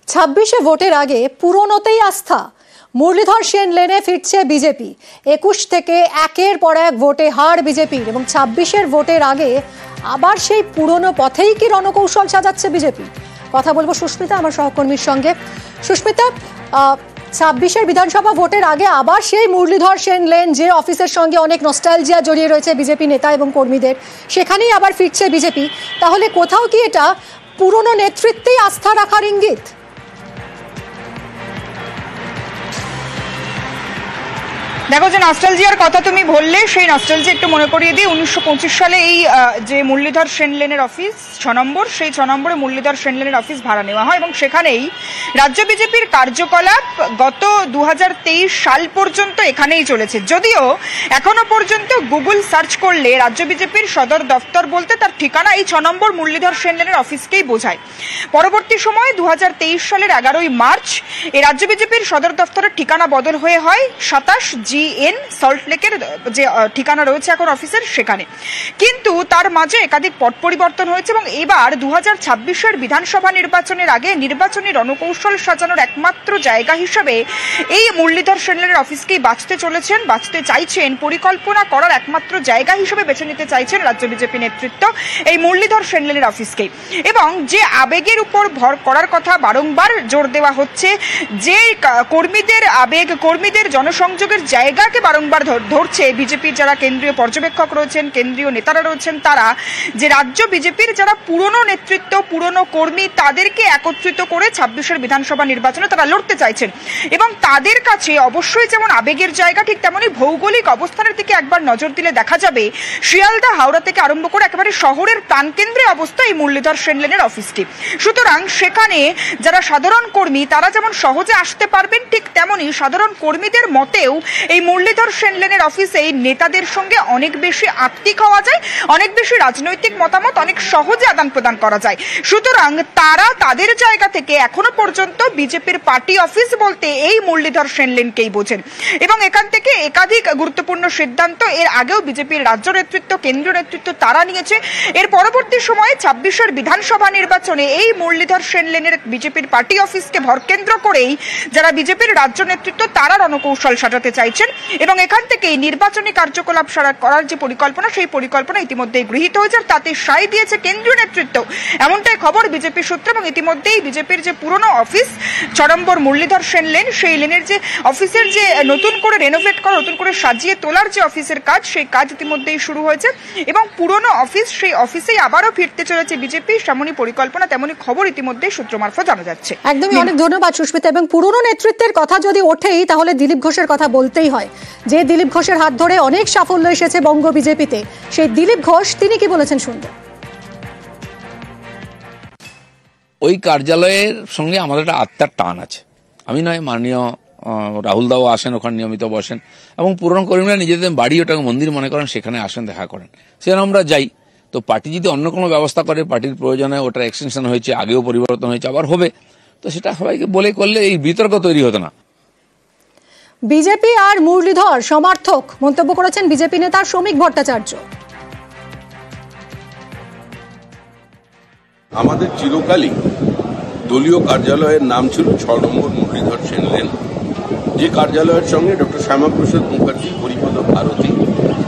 26-এ ভোটের আগে পুরনোতেই আস্থা। মুরলীধর সেন লেনে ফিরছে বিজেপি। 21 থেকে একের পর এক ভোটে হার বিজেপির এবং 26-এর ভোটের আগে আবার সেই পুরনো পথেই কি রণকৌশল সাজাচ্ছে বিজেপি? কথা বলবো সুস্মিতা আমার সহকর্মীর সঙ্গে। সুস্মিতা, 26-এর বিধানসভা ভোটের আগে আবার সেই মুরলীধর সেন লেন, যে অফিসের সঙ্গে অনেক নস্টালজিয়া জড়িয়ে রয়েছে বিজেপি নেতা এবং কর্মীদের, সেখানেই আবার ফিরছে বিজেপি। তাহলে কোথাও কি এটা পুরনো নেতৃত্বেই আস্থা রাখার ইঙ্গিত? দেখো, যে নস্টালজিয়ার কথা তুমি বললে, সেই নস্টালজিয়া একটু মনে করিয়ে দিই। 1925 সালে এই যে মুরলীধর সেন লেনের অফিস 6 নম্বর, সেই 6 নম্বরে মুরলীধর সেন লেনের অফিস ভাড়া নেওয়া হয় এবং সেখানেই রাজ্য বিজেপির কার্যকলাপ গত 2023 সাল পর্যন্ত এখানেই চলেছে। যদিও এখনো পর্যন্ত গুগল সার্চ করলে রাজ্য বিজেপির সদর দপ্তর বলতে তার ঠিকানা এই 6 নম্বর মুরলীধর সেন লেনের অফিসকেই বোঝায়। পরবর্তী সময়ে 2023 সালের 11ই মার্চ এই রাজ্য বিজেপির সদর দপ্তরের ঠিকানা বদল হয়ে হয় 27 GN সল্টলেকের যে ঠিকানা রয়েছে এখন অফিসের, সেখানে। কিন্তু তার মাঝে একাধিক পট পরিবর্তন হয়েছে এবং এবার 2026-এর বিধানসভা নির্বাচনের আগে নির্বাচনী রণকৌশল সাজানোর একমাত্র জায়গা হিসেবে এই মুরলীধর সেন লেনের অফিসকেই বাঁচতে চাইছেন, পরিকল্পনা করার একমাত্র জায়গা হিসেবে বেছে নিতে চাইছেন রাজ্য বিজেপি নেতৃত্ব এই মুরলীধর সেন লেনের অফিসকেই। এবং যে আবেগের উপর ভর করার কথা বারংবার জোর দেওয়া হচ্ছে, যে কর্মীদের আবেগ, কর্মীদের জনসংযোগের জায়গাকে বারংবার ধরছে বিজেপির যারা কেন্দ্রীয় পর্যবেক্ষক রয়েছেন, কেন্দ্রীয় নেতারা রয়েছেন, তারা যে রাজ্য বিজেপির যারা পুরনো নেতৃত্ব, পুরনো কর্মী, তাদেরকে একত্রিত করে 26-এর বিধানসভা নির্বাচনে তারা লড়তে চাইছেন। এবং তাদের কাছে অবশ্যই যেমন আবেগের জায়গা, ঠিক তেমনি ভৌগোলিক অবস্থানের দিকে একবার নজর দিলে দেখা যাবে শিয়ালদা, হাওড়া থেকে আরম্ভ করে একেবারে শহরের প্রাণকেন্দ্রে অবস্থা এই মুরলীধর সেন লেনের অফিসটি। সুতরাং সেখানে যারা সাধারণ কর্মী তারা যেমন সহজে আসতে পারবেন, ঠিক তেমনি সাধারণ কর্মীদের মতেও এই মুরলীধর সেন লেনের অফিসে নেতাদের সঙ্গে অনেক বেশি আত্মিক হওয়া যায়, অনেক বেশি রাজনৈতিক মতামত অনেক সহজে আদান প্রদান করা যায়। সুতরাং তারা তাদের জায়গা থেকে এখনো পর্যন্ত বিজেপির পার্টি অফিস বলতে এই মুরলীধর সেন লেনকেই বোঝেন এবং এখান থেকে একাধিক গুরুত্বপূর্ণ সিদ্ধান্ত এর আগেও বিজেপির রাজ্য নেতৃত্ব, কেন্দ্রীয় নেতৃত্ব তারা নিয়েছে। এর পরবর্তী সময়ে 26-এর বিধানসভা নির্বাচনে এই মুরলীধর সেন লেনের বিজেপির পার্টি অফিসকে ভরকেন্দ্র করেই যারা বিজেপির রাজ্য নেতৃত্ব তারা রণকৌশল সাজাতে চাইছেন এবং এখান থেকেই নির্বাচনী কার্যকলাপ করার যে পরিকল্পনা, সেই পরিকল্পনা ইতিমধ্যেই গৃহীত হয়েছে আর তাতে সায় দিয়েছে কেন্দ্রীয় নেতৃত্ব, এমনটাই খবর বিজেপি সূত্রে। এবং ইতিমধ্যেই বিজেপির যে পুরনো অফিস 6 নম্বর মুরলীধর সেন লেন, সেই লেনের যে অফিসের যে নতুন করে রেনোভেট করা, নতুন করে সাজিয়ে তোলার যে অফিসের কাজ, সেই কাজ ইতিমধ্যেই শুরু হয়েছে এবং পুরনো অফিস, সেই অফিসেই আবারও ফিরতে চলেছে বিজেপি। তেমনই পরিকল্পনা, তেমনই খবর ইতিমধ্যেই সূত্র মারফত জানা যাচ্ছে। একদমই, অনেক ধন্যবাদ সুস্মিতা। এবং পুরনো নেতৃত্বের কথা যদি ওঠেই তাহলে দিলীপ ঘোষের কথা বলতেই হয়। যে দিলীপ ঘোষের হাত ধরে অনেক সাফল্য এসেছে বঙ্গ বিজেপিতে, সেই দিলীপ ঘোষ তিনি কি বলেছেন শুনবো। ওই কার্যালয়ের সঙ্গে আমাদের একটা আত্মার টান আছে। আমি নয়, মাননীয় রাহুল দাও আসেন, ওখানে নিয়মিত বসেন এবং পুরনো কর্মীরা নিজেদের বাড়ি ওটাকে মন্দির মনে করেন, সেখানে আসেন, দেখা করেন, সেখানে আমরা যাই। তো পার্টি যদি অন্য কোনো ব্যবস্থা করে, পার্টির প্রয়োজনে ওটার এক্সটেনশন হয়েছে, আগেও পরিবর্তন হয়েছে, আবার হবে, তো সেটা সবাইকে বলে করলে এই বিতর্ক তৈরি হতো না। বিজেপি আর মুরলীধর সমর্থক মন্তব্য করেছেন বিজেপি নেতা শ্রমিক ভট্টাচার্য। আমাদের চিরকালই দলীয় কার্যালয়ের নাম ছিল 6 নম্বর মুরলীধর সেন লেন, যে কার্যালয়ের সঙ্গে ডক্টর শ্যামাপ্রসাদ মুখার্জি, হরিপদ ভারতী,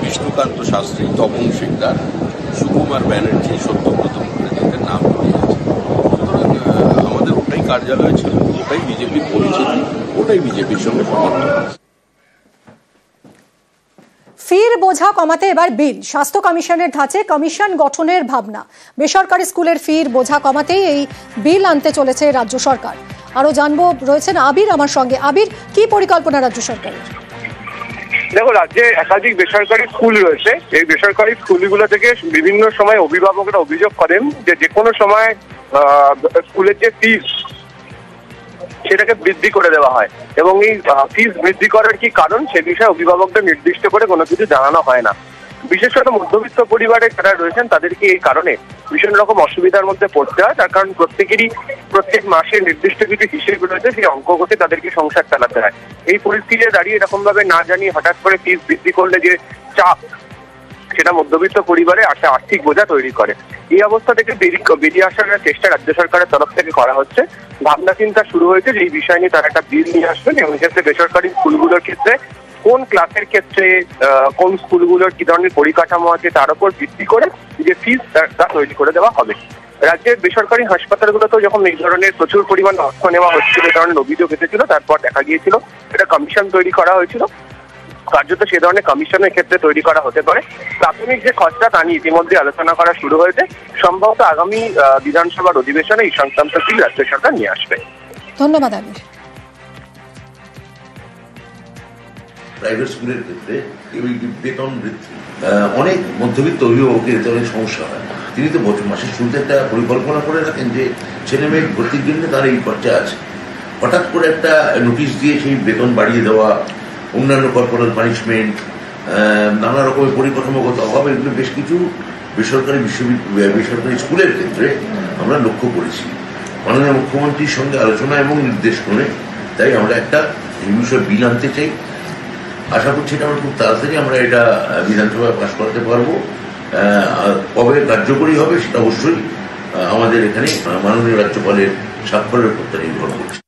বিষ্ণুকান্ত শাস্ত্রী, তপন শিকদার, সুকুমার ব্যানার্জি, সত্যব্রত মুখার্জিদের নাম জড়িয়ে আছে। সুতরাং আমাদের ওটাই কার্যালয় ছিল, ওটাই বিজেপির পরিচিতি, ওটাই বিজেপির সঙ্গে সমর্থন। ফির বোঝা কমাতে এবার বিল। স্বাস্থ্য কমিশনের ধাঁচে কমিশন গঠনের ভাবনা। বেসরকারি স্কুলের ফির বোঝা কমাতেই এই বিল আনতে চলেছে রাজ্য সরকার। আরো জানবো, রয়েছেন আবির আমার সঙ্গে। আবির, কি পরিকল্পনা রাজ্য সরকারের? দেখো, রাজ্যে একাধিক বেসরকারি স্কুল রয়েছে। এই বেসরকারি স্কুলগুলো থেকে বিভিন্ন সময় অভিভাবকরা অভিযোগ করেন যে কোনো সময় স্কুলের যে ফিস সেটাকে বৃদ্ধি করে দেওয়া হয় এবং এই ফিস বৃদ্ধি করার কি কারণ সে বিষয়ে অভিভাবকদের নির্দিষ্ট করে কোনো কিছু জানানো হয় না। বিশেষত মধ্যবিত্ত পরিবারে যারা রয়েছেন তাদেরকে এই কারণে ভীষণ রকম অসুবিধার মধ্যে পড়তে হয়, তার কারণ প্রত্যেক মাসে নির্দিষ্ট কিছু হিসেব রয়েছে, সেই অঙ্ক করতে তাদেরকে সংসার চালাতে হয়। এই পরিস্থিতিতে দাঁড়িয়ে এরকম ভাবে না জানিয়ে হঠাৎ করে ফিস বৃদ্ধি করলে যে চাপ, সেটা মধ্যবিত্ত পরিবারে একটা আর্থিক বোঝা তৈরি করে। এই অবস্থা থেকে বেরিয়ে আসার চেষ্টা রাজ্য সরকারের তরফ থেকে করা হচ্ছে। ভাবনা চিন্তা শুরু হয়েছে যে এই বিষয় নিয়ে তারা একটা বিল নিয়ে আসবেন এবং এক্ষেত্রে বেসরকারি স্কুলগুলোর ক্ষেত্রে কোন ক্লাসের ক্ষেত্রে কোন স্কুলগুলোর কি ধরনের পরিকাঠামো আছে তার উপর ভিত্তি করে যে ফিস তা তৈরি করে দেওয়া হবে। রাজ্যের বেসরকারি হাসপাতালগুলোতেও যখন এই ধরনের প্রচুর পরিমাণ অর্থ নেওয়া হচ্ছিল, এই ধরনের অভিযোগ এসেছিল, তারপর দেখা গিয়েছিল একটা কমিশন তৈরি করা হয়েছিল। কার্যত সে ধরনের কমিশনের ক্ষেত্রে তৈরি করা হতে পারে। প্রাথমিক যে খরচা তা নিয়ে ইতিমধ্যে আলোচনা করা শুরু হয়েছে। সম্ভবত আগামী বিধানসভার অধিবেশনে এই সংক্রান্ত বিল রাজ্য সরকার নিয়ে আসবে। ধন্যবাদ আমির। প্রাইভেট স্কুলের ক্ষেত্রে বেতন বৃদ্ধি অনেক মধ্যবিত্ত অভিভাবকের এতে অনেক সমস্যা হয়। তিনি তো মাসের শুরুতে একটা পরিকল্পনা করে রাখেন যে ছেলে মেয়ে ভর্তির জন্য তার এই খরচা আছে, হঠাৎ করে একটা নোটিশ দিয়ে সেই বেতন বাড়িয়ে দেওয়া, অন্যান্য কর্পোরেট পানিশমেন্ট, নানা রকমের পরিকাঠামোগত অভাব, এগুলো বেশ কিছু বেসরকারি বেসরকারি স্কুলের ক্ষেত্রে আমরা লক্ষ্য করেছি। মাননীয় মুখ্যমন্ত্রীর সঙ্গে আলোচনা এবং নির্দেশ করে তাই আমরা একটা এই বিষয়ে বিল আনতে চাই। আশা করছি এটা আমরা খুব তাড়াতাড়ি আমরা এটা বিধানসভায় পাস করতে পারবো। কবে কার্যকরী হবে সেটা অবশ্যই আমাদের এখানে মাননীয় রাজ্যপালের স্বাক্ষরের উপর নির্ভর করছে।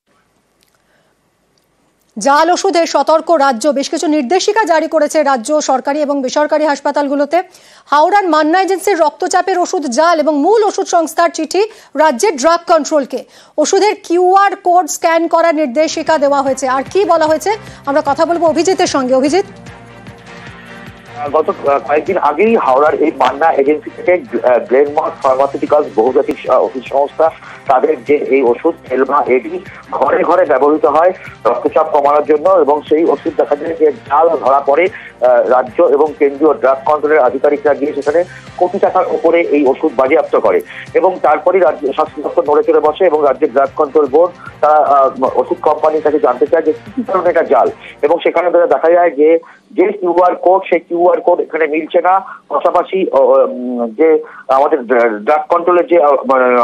জাল ওষুধে সতর্ক রাজ্য, বেশ কিছু নির্দেশিকা জারি করেছে রাজ্য সরকারি এবং বেসরকারি হাসপাতালগুলোতে। হাওড়ার মান্না এজেন্সির রক্তচাপের ওষুধ জাল এবং মূল ওষুধ সংস্থার চিঠি রাজ্যের ড্রাগ কন্ট্রোলকে। ওষুধের QR কোড স্ক্যান করার নির্দেশিকা দেওয়া হয়েছে। আর কি বলা হয়েছে আমরা কথা বলবো অভিজিতের সঙ্গে। অভিজিৎ, গত কয়েকদিন আগেই হাওড়ার এই মান্না এজেন্সি থেকে গ্লেনমার্ক ফার্মাসিউটিক্যালস বহুজাতিক ওষুধ সংস্থা তাদের যে এই ওষুধ এলমা এডি ঘরে ঘরে ব্যবহৃত হয় রক্তচাপ কমানোর জন্য, এবং সেই ওষুধ দেখা যায় যে জাল ধরা পড়ে। রাজ্য এবং কেন্দ্রীয় ড্রাগ কন্ট্রোলের আধিকারিকরা গিয়ে সেখানে কোটি টাকার উপরে এই ওষুধ বাজেয়াপ্ত করে এবং তারপরেই রাজ্য স্বাস্থ্য দপ্তর নড়ে চড়ে বসে এবং রাজ্যের ড্রাগ কন্ট্রোল বোর্ড তারা ওষুধ কোম্পানির কাছে জানতে চায় যে কি কারণে এটা জাল, এবং সেখানে দেখা যায় যে QR কোড সেই QR কোড এখানে মিলছে না। পাশাপাশি যে আমাদের ড্রাগ কন্ট্রোলের যে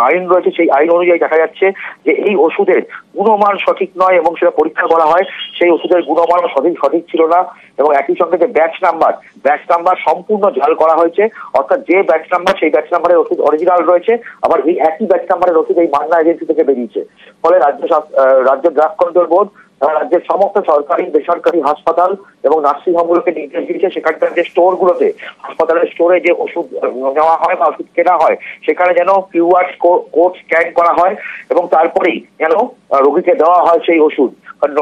আইন রয়েছে সেই আইন অনুযায়ী দেখা যাচ্ছে যে এই ওষুধের গুণমান সঠিক নয় এবং সেটা পরীক্ষা করা হয়, সেই ওষুধের গুণমান সঠিক ছিল না। এবং একই সঙ্গে যে ব্যাচ নাম্বার সম্পূর্ণ জাল করা হয়েছে, অর্থাৎ যে ব্যাচ নাম্বার সেই ব্যাচ নাম্বারের ওষুধ অরিজিনাল রয়েছে, আবার এই একই ব্যাচ নাম্বারের ওষুধ এই মান্না এজেন্সি থেকে বেরিয়েছে। ফলে রাজ্য ড্রাগ কন্ট্রোল বোর্ড রাজ্যের সমস্ত সরকারি বেসরকারি হাসপাতাল এবং নার্সিং হোমগুলোকে নির্দেশ দিয়েছে সেখানকার যে স্টোরগুলোতে, হাসপাতালের স্টোরে যে ওষুধ নেওয়া হয় বা ওষুধ কেনা হয় সেখানে যেন QR কোড স্ক্যান করা হয় এবং তারপরেই যেন রোগীকে দেওয়া হয় সেই ওষুধ,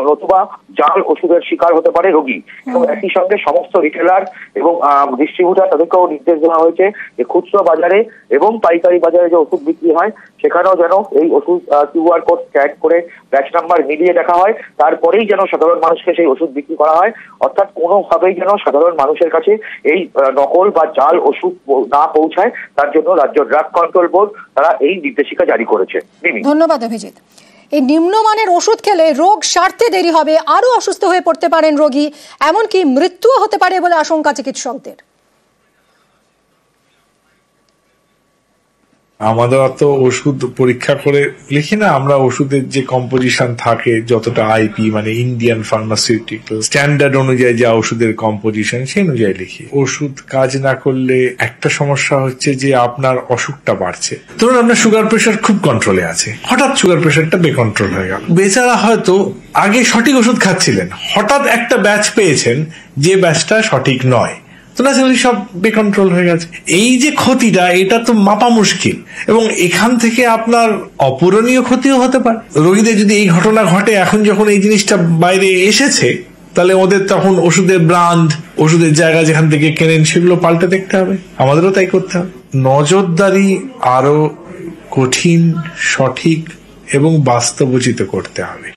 নতুবা জাল ওষুধের শিকার হতে পারে রোগী। এবং একই সঙ্গে সমস্ত রিটেলার এবং ডিস্ট্রিবিউটার তাদেরকেও নির্দেশ দেওয়া হয়েছে যে খুচরো বাজারে এবং পাইকারি বাজারে যে ওষুধ বিক্রি হয় সেখানেও যেন এই ওষুধ QR কোড স্ক্যান করে ব্যাচ নাম্বার মিলিয়ে দেখা হয়, তারপরেই যেন সাধারণ মানুষকে সেই ওষুধ বিক্রি করা হয়। অর্থাৎ কোনোভাবেই যেন সাধারণ মানুষের কাছে এই নকল বা জাল ওষুধ না পৌঁছায়, তার জন্য রাজ্য ড্রাগ কন্ট্রোল বোর্ড তারা এই নির্দেশিকা জারি করেছে। ধন্যবাদ অভিজিৎ। এই নিম্নমানের ওষুধ খেলে রোগ সারতে দেরি হবে, আরো অসুস্থ হয়ে পড়তে পারেন রোগী, এমনকি মৃত্যুও হতে পারে বলে আশঙ্কা চিকিৎসকদের। আমাদের অত ওষুধ পরীক্ষা করে লিখি না, আমরা ওষুধের যে কম্পোজিশন থাকে যতটা IP মানে ইন্ডিয়ান ফার্মাসিউটিক্যাল স্ট্যান্ডার্ড অনুযায়ী যা ওষুধের কম্পোজিশন সেই অনুযায়ী লিখি। ওষুধ কাজ না করলে একটা সমস্যা হচ্ছে যে আপনার অসুখটা বাড়ছে। ধরুন আপনার সুগার প্রেশার খুব কন্ট্রোলে আছে, হঠাৎ সুগার প্রেশারটা বেকন্ট্রোল হয়ে গেল। বেচারা হয়তো আগে সঠিক ওষুধ খাচ্ছিলেন, হঠাৎ একটা ব্যাচ পেয়েছেন যে ব্যাচটা সঠিক নয়, তো না সব বেকন্ট্রোল হয়ে গেছে। এই যে ক্ষতিটা এটা তো মাপা মুশকিল এবং এখান থেকে আপনার অপূরণীয় ক্ষতিও হতে পারে। রোগীদের যদি এই ঘটনা ঘটে, এখন যখন এই জিনিসটা বাইরে এসেছে তাহলে ওদের তখন ওষুধের ব্র্যান্ড, ওষুধের জায়গা যেখান থেকে কেনেন সেগুলো পাল্টে দেখতে হবে, আমাদেরও তাই করতে হবে। নজরদারি আরো কঠিন, সঠিক এবং বাস্তবোচিত করতে হবে।